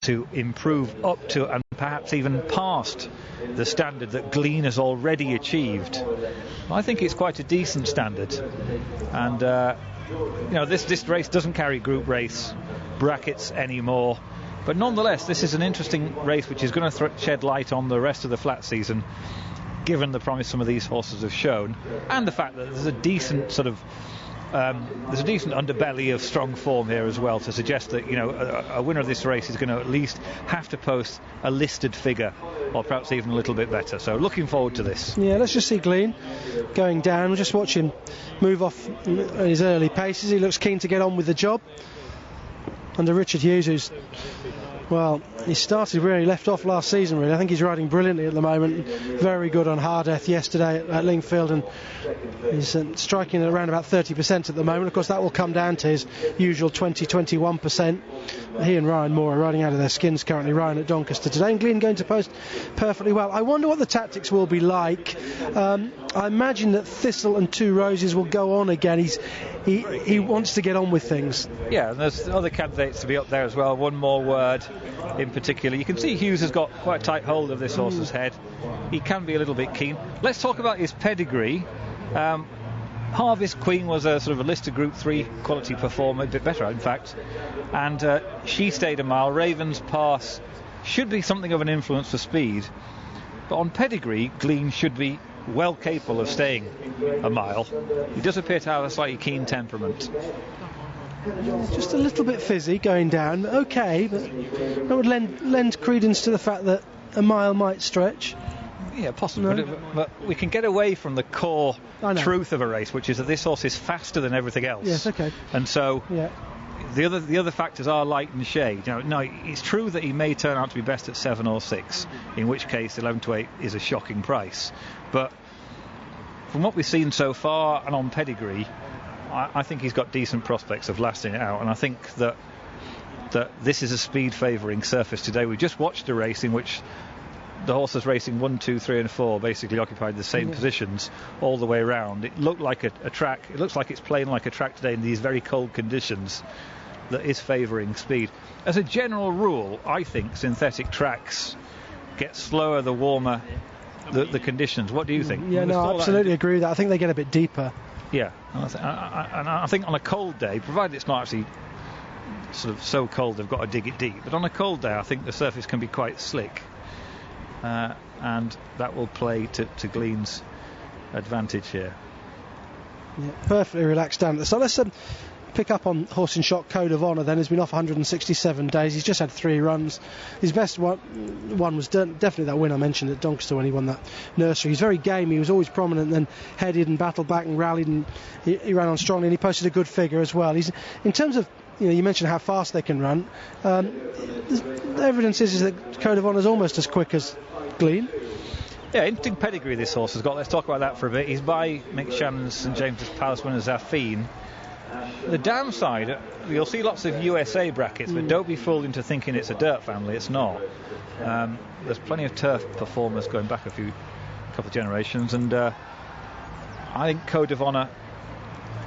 to improve up to and perhaps even past the standard that Glean has already achieved. I think it's quite a decent standard, and this race doesn't carry group race brackets anymore, but nonetheless this is an interesting race which is going to shed light on the rest of the flat season, given the promise some of these horses have shown, and the fact that there's a decent underbelly of strong form here as well, to suggest that a winner of this race is going to at least have to post a listed figure, or perhaps even a little bit better. So looking forward to this. Yeah, let's just see Glean going down. We'll just watch him move off his early paces. He looks keen to get on with the job under Richard Hughes, who's, well, he started where he left off last season, really. I think he's riding brilliantly at the moment. Very good on Hardeth yesterday at Lingfield, and he's striking at around about 30% at the moment. Of course, that will come down to his usual 20-21%. He and Ryan Moore are riding out of their skins currently. Ryan at Doncaster today, and Glean going to post perfectly well. I wonder what the tactics will be like. I imagine that Thistle and Two Roses will go on again. He wants to get on with things. Yeah, and there's other candidates to be up there as well. One More Word in particular. You can see Hughes has got quite a tight hold of this horse's head. He can be a little bit keen. Let's talk about his pedigree. Harvest Queen was a sort of a listed Group 3 quality performer, a bit better in fact, and she stayed a mile. Raven's Pass should be something of an influence for speed, but on pedigree Glean should be well capable of staying a mile. He does appear to have a slightly keen temperament. Just a little bit fizzy going down, okay, but that would lend credence to the fact that a mile might stretch. Yeah, possibly, no. But we can get away from the core truth of a race, which is that this horse is faster than everything else. Yes, okay. And so yeah. The other factors are light and shade. No, it's true that he may turn out to be best at 7 or 6, in which case 11 to 8 is a shocking price. But from what we've seen so far and on pedigree, I think he's got decent prospects of lasting it out, and I think that this is a speed favouring surface today. We just watched a race in which the horses racing 1, 2, 3 and 4 basically occupied the same positions all the way around. It looked like a track. It looks like it's playing like a track today in these very cold conditions that is favouring speed. As a general rule, I think synthetic tracks get slower the warmer the conditions. What do you think? Yeah, no, I absolutely agree with that. I think they get a bit deeper. Yeah, and I think on a cold day, provided it's not actually sort of so cold they've got to dig it deep, but on a cold day I think the surface can be quite slick, and that will play to Glean's advantage here. Yeah, perfectly relaxed down. So let's pick up on Horse in Shock Code of Honour then. He's been off 167 days. He's just had 3 runs. His best one was definitely that win I mentioned at Doncaster when he won that nursery. He's very game. He was always prominent, then headed and battled back and rallied, and he ran on strongly, and he posted a good figure as well. He's, in terms of, you mentioned how fast they can run, the evidence is that Code of Honour is almost as quick as Glean. Yeah, interesting pedigree this horse has got. Let's talk about that for a bit. He's by Mick Shannon's St James's Palace winner Zafine. The downside, you'll see lots of USA brackets, but don't be fooled into thinking it's a dirt family. It's not. There's plenty of turf performers going back a couple of generations, and I think Code of Honour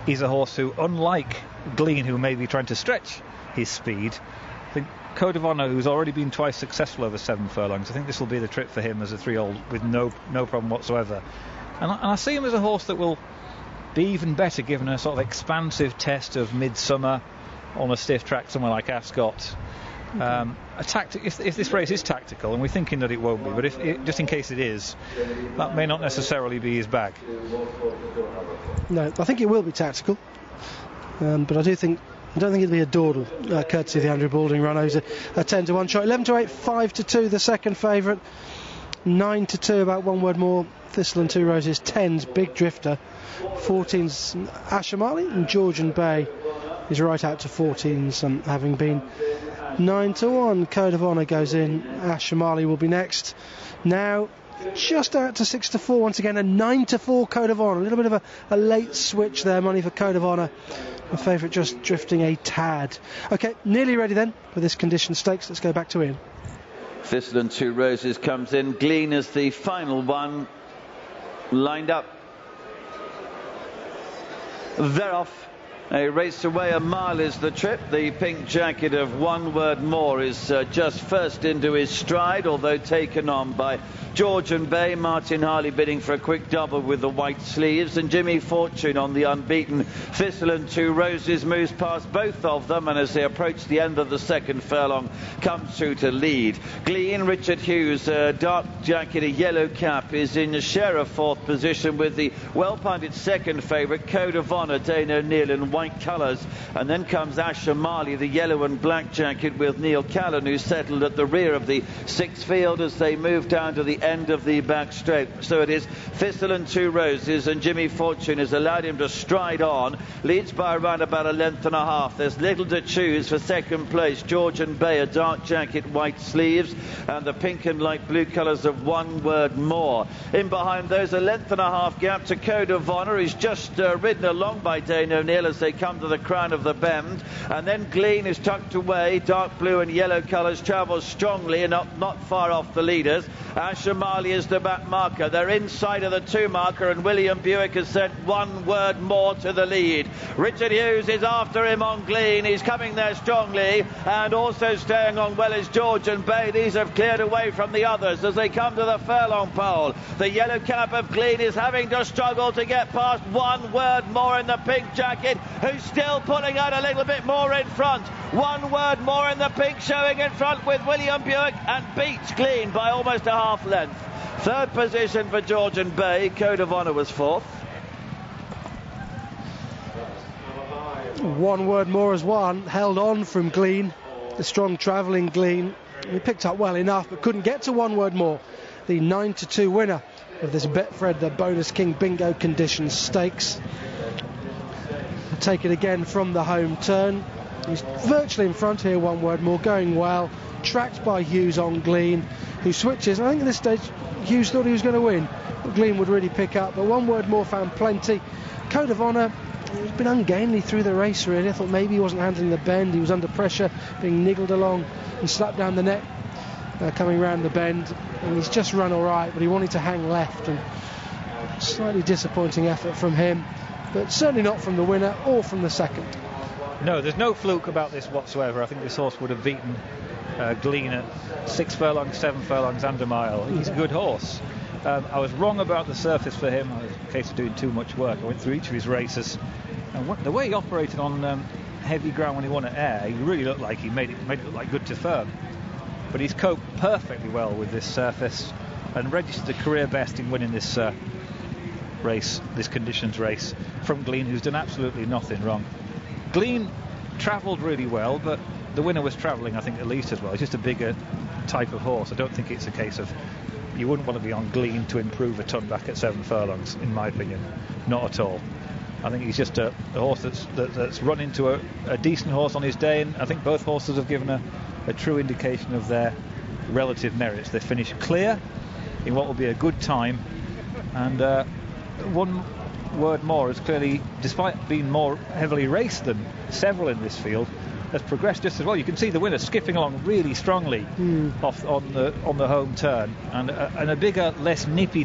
is a horse who, unlike Glean, who may be trying to stretch his speed, I think Code of Honour, who's already been twice successful over 7 furlongs, I think this will be the trip for him as a 3-year-old with no problem whatsoever. And I see him as a horse that will be even better given a sort of expansive test of midsummer on a stiff track somewhere like Ascot. If this race is tactical, and we're thinking that it won't be, but just in case it is, that may not necessarily be his bag. No, I think it will be tactical, but I don't think it'll be a dawdle, courtesy of the Andrew Balding run. Who's a 10 to 1 shot. 11 to 8, 5 to 2, the second favourite. 9 to 2, about 1 word more. Thistle and Two Roses. 10's Big Drifter. 14's Ashamali, and Georgian Bay is right out to 14's, having been 9 to 1. Code of Honour goes in. Ashamali will be next. Now just out to 6 to 4 once again, a 9 to 4 Code of Honour. A little bit of a late switch there, money for Code of Honour. My favourite just drifting a tad. Okay, nearly ready then for this condition stakes. Let's go back to Ian. Thistle and Two Roses comes in. Glean is the final one lined up. They're off. A race away, a mile is the trip. The pink jacket of One Word More is just first into his stride, although taken on by Georgian Bay. Martin Harley bidding for a quick double with the white sleeves, and Jimmy Fortune on the unbeaten Thistle and Two Roses moves past both of them, and as they approach the end of the second furlong comes through to lead. Glean, Richard Hughes, dark jacket, a yellow cap, is in a share of fourth position with the well-punted second favourite Code of Honour, Dane O'Neill in white colours, and then comes Asher Marley, the yellow and black jacket, with Neil Callan, who settled at the rear of the sixth field as they move down to the end of the back straight. So it is Thistle and Two Roses, and Jimmy Fortune has allowed him to stride on, leads by around about a length and a half. There's little to choose for second place. Georgian Bay, a dark jacket, white sleeves, and the pink and light blue colours of One Word More. In behind those, a length and a half gap to Code of Honour. He's just ridden along by Dane O'Neill as they come to the crown of the bend, and then Glean is tucked away. Dark blue and yellow colours travels strongly and not far off the leaders. Asher Marley is the back marker. They're inside of the two marker, and William Buick has sent One Word More to the lead. Richard Hughes is after him on Glean. He's coming there strongly, and also staying on well is Georgian Bay. These have cleared away from the others as they come to the furlong pole. The yellow cap of Glean is having to struggle to get past One Word More in the pink jacket, who's still pulling out a little bit more in front. One Word More in the pink showing in front with William Buick, and beats Glean by almost a half length. Third position for Georgian Bay. Code of Honour was fourth. One Word More as one, held on from Glean, the strong travelling Glean. He picked up well enough but couldn't get to One Word More, the 9-2 winner of this Betfred, the Bonus King Bingo Conditions Stakes. Take it again from the home turn. He's virtually in front here, One Word More, going well, tracked by Hughes on Glean, who switches. I think at this stage Hughes thought he was going to win, but Glean would really pick up, but One Word More found plenty. Code of Honour, he's been ungainly through the race really. I thought maybe he wasn't handling the bend, he was under pressure, being niggled along and slapped down the neck coming round the bend, and he's just run all right, but he wanted to hang left, and slightly disappointing effort from him, but certainly not from the winner or from the second. No, there's no fluke about this whatsoever. I think this horse would have beaten Glean at 6 furlongs, 7 furlongs and a mile. He's a good horse. I was wrong about the surface for him. It was a case of doing too much work. I went through each of his races, and the way he operated on heavy ground when he won at Ayr, he really looked like he made it look like good to firm. But he's coped perfectly well with this surface and registered a career best in winning this race, this conditions race, from Glean, who's done absolutely nothing wrong. Glean travelled really well, but the winner was travelling, I think, at least as well. He's just a bigger type of horse. I don't think it's a case of you wouldn't want to be on Glean to improve a ton back at 7 furlongs, in my opinion. Not at all. I think he's just a horse that's run into a decent horse on his day, and I think both horses have given a true indication of their relative merits. They finished clear in what will be a good time, and One Word More has clearly, despite being more heavily raced than several in this field, has progressed just as well. You can see the winner skipping along really strongly off on the home turn, and a bigger, less nippy